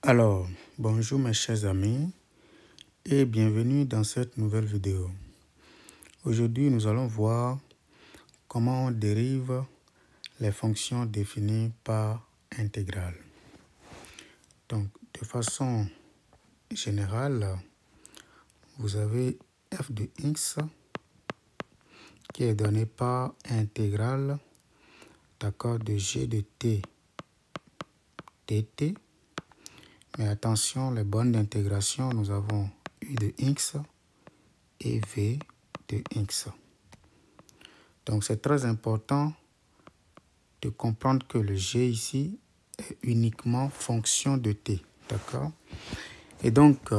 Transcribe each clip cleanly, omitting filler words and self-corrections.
Alors, bonjour mes chers amis et bienvenue dans cette nouvelle vidéo. Aujourd'hui, nous allons voir comment on dérive les fonctions définies par intégrale. Donc, de façon générale, vous avez f de x qui est donné par intégrale, d'accord, de g de t dt. Mais attention, les bornes d'intégration, nous avons u de x et v de x. Donc, c'est très important de comprendre que le g ici est uniquement fonction de t, d'accord? Et donc,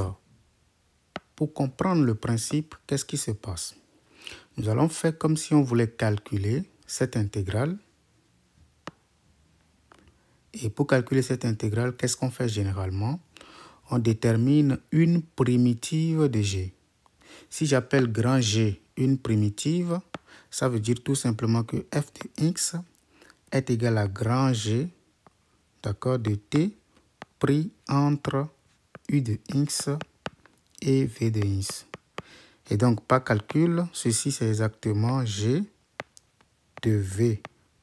pour comprendre le principe, qu'est-ce qui se passe? Nous allons faire comme si on voulait calculer cette intégrale. Et pour calculer cette intégrale, qu'est-ce qu'on fait généralement? On détermine une primitive de g. Si j'appelle grand G une primitive, ça veut dire tout simplement que f de x est égal à grand G, d'accord, de t pris entre u de x et v de x. Et donc, par calcul, ceci c'est exactement g de v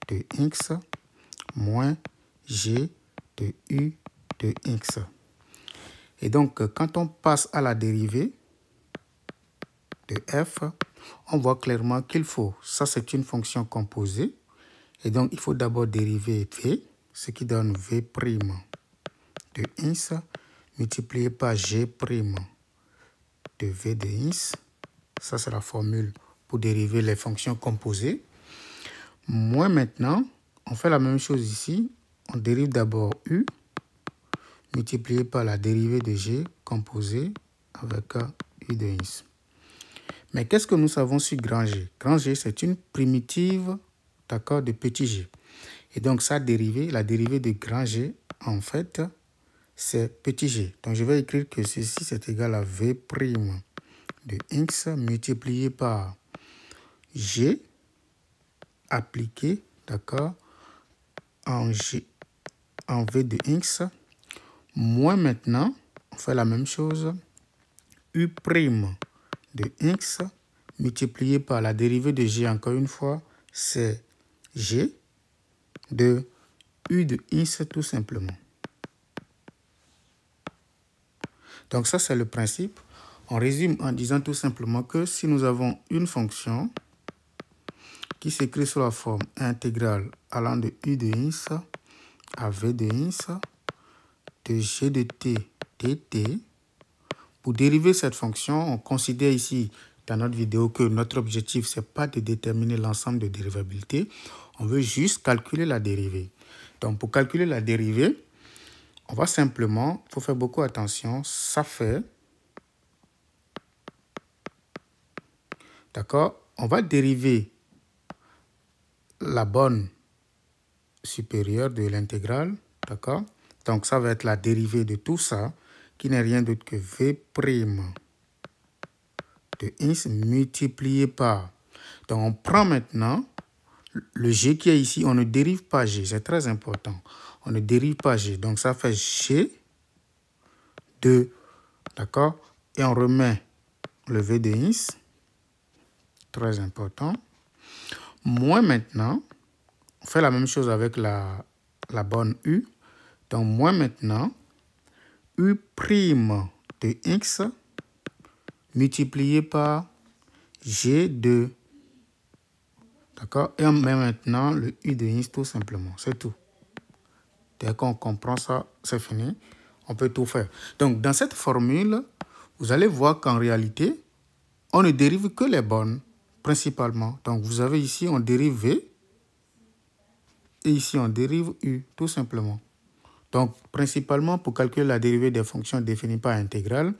de x moins g de u de x. Et donc, quand on passe à la dérivée de f, on voit clairement qu'il faut, ça c'est une fonction composée, et donc il faut d'abord dériver v, ce qui donne v' de x, multiplié par g' de v de x, ça c'est la formule pour dériver les fonctions composées. Moins maintenant, on fait la même chose ici, on dérive d'abord u, multiplié par la dérivée de g composée avec u de x. Mais qu'est-ce que nous savons sur grand G? Grand G, c'est une primitive, d'accord, de petit g. Et donc, sa dérivée, la dérivée de grand G, en fait, c'est petit g. Donc, je vais écrire que ceci, c'est égal à v' de x multiplié par g appliqué, d'accord, en v de x, moins maintenant, on fait la même chose, u' de x multiplié par la dérivée de g, encore une fois, c'est g de u de x tout simplement. Donc ça, c'est le principe. On résume en disant tout simplement que si nous avons une fonction qui s'écrit sous la forme intégrale allant de u de x à v de x, de g de t dt, pour dériver cette fonction, on considère ici dans notre vidéo que notre objectif, ce n'est pas de déterminer l'ensemble de dérivabilité. On veut juste calculer la dérivée. Donc, pour calculer la dérivée, on va simplement, il faut faire beaucoup attention, ça fait, d'accord, on va dériver la borne supérieure de l'intégrale, d'accord. Donc, ça va être la dérivée de tout ça, qui n'est rien d'autre que v' de x multiplié par. Donc, on prend maintenant le g qui est ici, on ne dérive pas g, c'est très important. On ne dérive pas g, donc ça fait g de, d'accord, et on remet le v de x, très important. Moins maintenant, on fait la même chose avec la borne u, donc moins maintenant, u' de x multiplié par g de, d'accord, et on met maintenant le u de x tout simplement, c'est tout. Dès qu'on comprend ça, c'est fini, on peut tout faire. Donc, dans cette formule, vous allez voir qu'en réalité, on ne dérive que les bornes, principalement. Donc, vous avez ici, on dérive v, et ici, on dérive u, tout simplement. Donc, principalement, pour calculer la dérivée des fonctions définies par intégrale,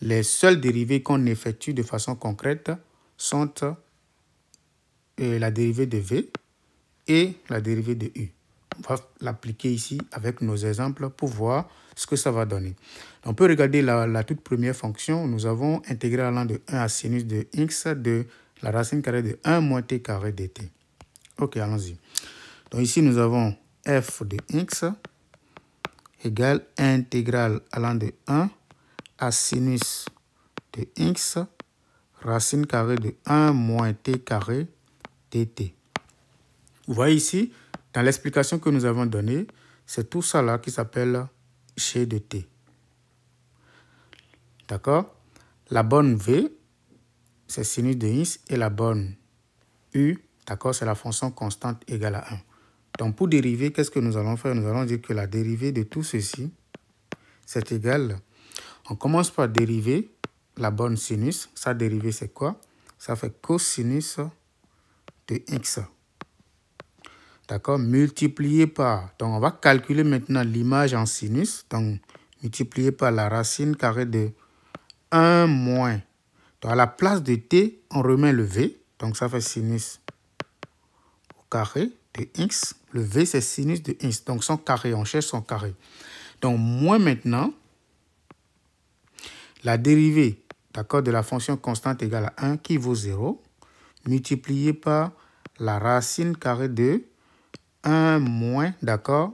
les seules dérivées qu'on effectue de façon concrète sont la dérivée de v et la dérivée de u. On va l'appliquer ici avec nos exemples pour voir ce que ça va donner. On peut regarder la toute première fonction. Nous avons intégré allant de 1 à sinus de x de la racine carrée de 1 moins t carré dt. Ok, allons-y. Donc ici, nous avons f de x. égale intégrale allant de 1 à sinus de x racine carrée de 1 moins t carré dt. Vous voyez ici, dans l'explication que nous avons donnée, c'est tout ça là qui s'appelle g de t. D'accord? La borne v, c'est sinus de x, et la borne u, d'accord, c'est la fonction constante égale à 1. Donc, pour dériver, qu'est-ce que nous allons faire? Nous allons dire que la dérivée de tout ceci, c'est égal. On commence par dériver la borne sinus. Sa dérivée, c'est quoi? Ça fait cosinus de x. D'accord? Multiplié par... Donc, on va calculer maintenant l'image en sinus. Donc, multiplié par la racine carrée de 1 moins. Donc, à la place de t, on remet le v. Donc, ça fait sinus au carré de x. Le v, c'est sinus de x. Donc, son carré, on cherche son carré. Donc, moins maintenant, la dérivée, d'accord, de la fonction constante égale à 1 qui vaut 0, multiplié par la racine carrée de 1 moins, d'accord,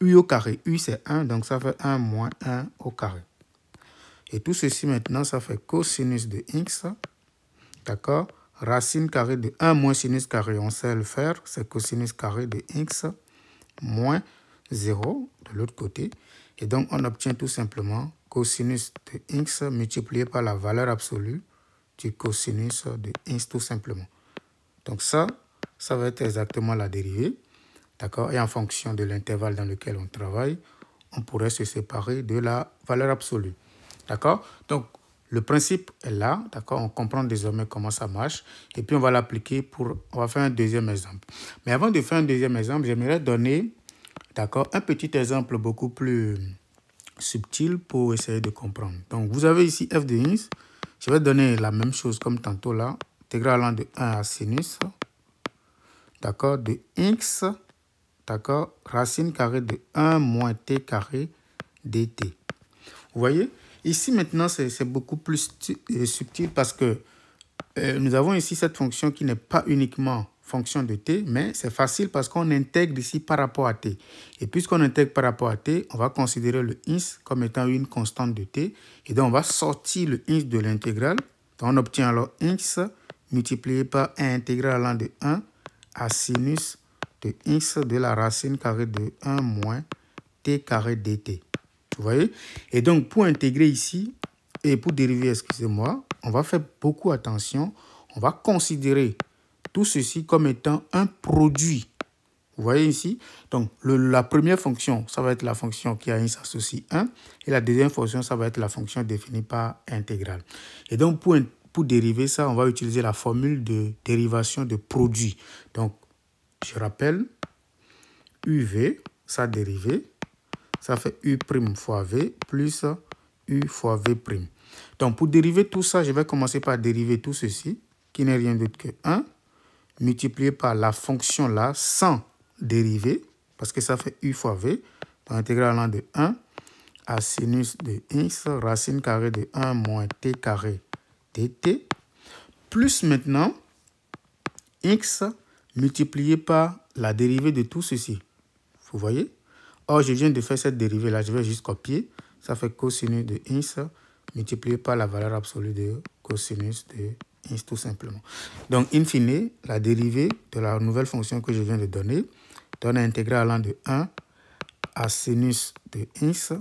u au carré. U, c'est 1, donc ça fait 1 moins 1 au carré. Et tout ceci maintenant, ça fait cosinus de x, d'accord, racine carrée de 1 moins sinus carré, on sait le faire, c'est cosinus carré de x moins 0 de l'autre côté. Et donc, on obtient tout simplement cosinus de x multiplié par la valeur absolue du cosinus de x tout simplement. Donc ça va être exactement la dérivée. D'accord? Et en fonction de l'intervalle dans lequel on travaille, on pourrait se séparer de la valeur absolue. D'accord? Donc, le principe est là. D'accord? On comprend désormais comment ça marche. Et puis, on va l'appliquer pour... On va faire un deuxième exemple. Mais avant de faire un deuxième exemple, j'aimerais donner, d'accord, un petit exemple beaucoup plus subtil pour essayer de comprendre. Donc, vous avez ici f de x. Je vais donner la même chose comme tantôt là. Intégrale allant de 1 à sinus. D'accord? De x. D'accord? Racine carrée de 1 moins t carré dt. Vous voyez? Ici, maintenant, c'est beaucoup plus subtil parce que nous avons ici cette fonction qui n'est pas uniquement fonction de t, mais c'est facile parce qu'on intègre ici par rapport à t. Et puisqu'on intègre par rapport à t, on va considérer le x comme étant une constante de t. Et donc, on va sortir le x de l'intégrale. Donc, on obtient alors x multiplié par 1 intégrale allant de 1 à sinus de x de la racine carrée de 1 moins t carré dt. Vous voyez? Et donc, pour intégrer ici, et pour dériver, excusez-moi, on va faire beaucoup attention. On va considérer tout ceci comme étant un produit. Vous voyez ici? Donc, la première fonction, ça va être la fonction qui a x associe 1. Et la deuxième fonction, ça va être la fonction définie par intégrale. Et donc, pour dériver ça, on va utiliser la formule de dérivation de produit. Donc, je rappelle, uv, sa dérivée, ça fait u' fois v plus u fois v'. Donc, pour dériver tout ça, je vais commencer par dériver tout ceci, qui n'est rien d'autre que 1, multiplié par la fonction là, sans dériver, parce que ça fait u fois v, donc intégrale allant de 1 à sinus de x, racine carrée de 1 moins t carré dt, plus maintenant x multiplié par la dérivée de tout ceci. Vous voyez? Or, je viens de faire cette dérivée-là, je vais juste copier. Ça fait cosinus de x multiplié par la valeur absolue de cosinus de x tout simplement. Donc, in fine, la dérivée de la nouvelle fonction que je viens de donner donne un intégrale allant de 1 à sinus de x,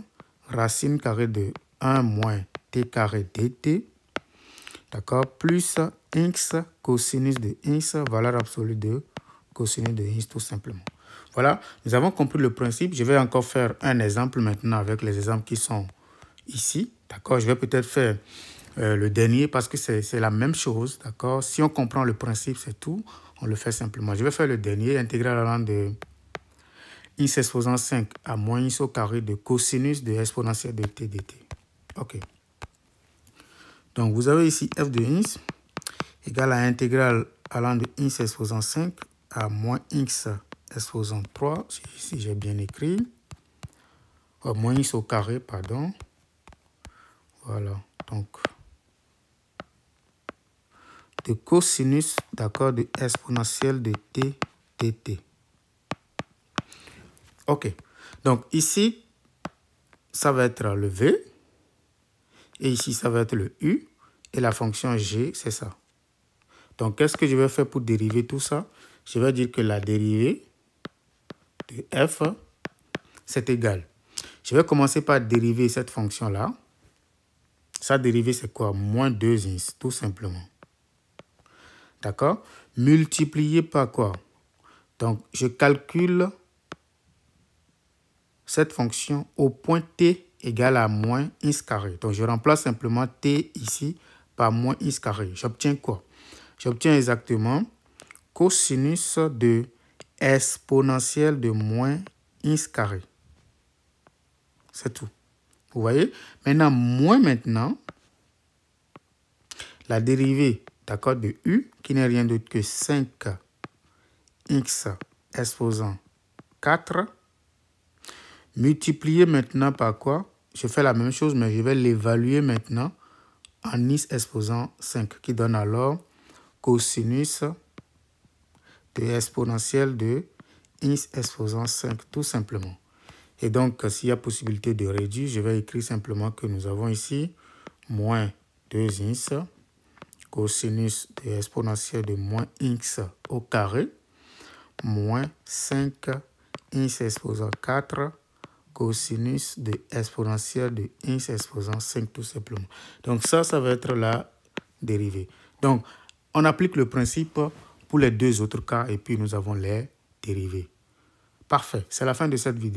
racine carrée de 1 moins t carré dt, d'accord, plus x cosinus de x, valeur absolue de cosinus de x tout simplement. Voilà, nous avons compris le principe. Je vais encore faire un exemple maintenant avec les exemples qui sont ici. D'accord, je vais peut-être faire le dernier parce que c'est la même chose. D'accord, si on comprend le principe, c'est tout. On le fait simplement. Je vais faire le dernier, intégrale allant de x exposant 5 à moins x au carré de cosinus de exponentielle de t dt. OK. Donc, vous avez ici f de x égale à intégrale allant de x exposant 5 à moins x exposant 3, si j'ai bien écrit, moins x au carré, pardon. Voilà, donc, de cosinus, d'accord, de exponentielle de t dt. OK. Donc ici, ça va être le V. Et ici, ça va être le U. Et la fonction G, c'est ça. Donc, qu'est-ce que je vais faire pour dériver tout ça? Je vais dire que la dérivée de f, c'est égal. Je vais commencer par dériver cette fonction-là. Sa dérivée, c'est quoi? Moins 2x, tout simplement. D'accord? Multiplié par quoi? Donc, je calcule cette fonction au point t égale à moins x carré. Donc, je remplace simplement t ici par moins x carré. J'obtiens quoi? J'obtiens exactement cosinus de exponentielle de moins x carré. C'est tout. Vous voyez? Maintenant, la dérivée, d'accord, de u, qui n'est rien d'autre que 5x exposant 4, multiplié maintenant par quoi? Je fais la même chose, mais je vais l'évaluer maintenant en x exposant 5, qui donne alors cosinus de exponentielle de x exposant 5, tout simplement. Et donc, s'il y a possibilité de réduire, je vais écrire simplement que nous avons ici moins 2x cosinus de exponentielle de moins x au carré moins 5x exposant 4 cosinus de exponentielle de x exposant 5 tout simplement. Donc ça va être la dérivée. Donc, on applique le principe pour les deux autres cas et puis nous avons les dérivées. Parfait, c'est la fin de cette vidéo.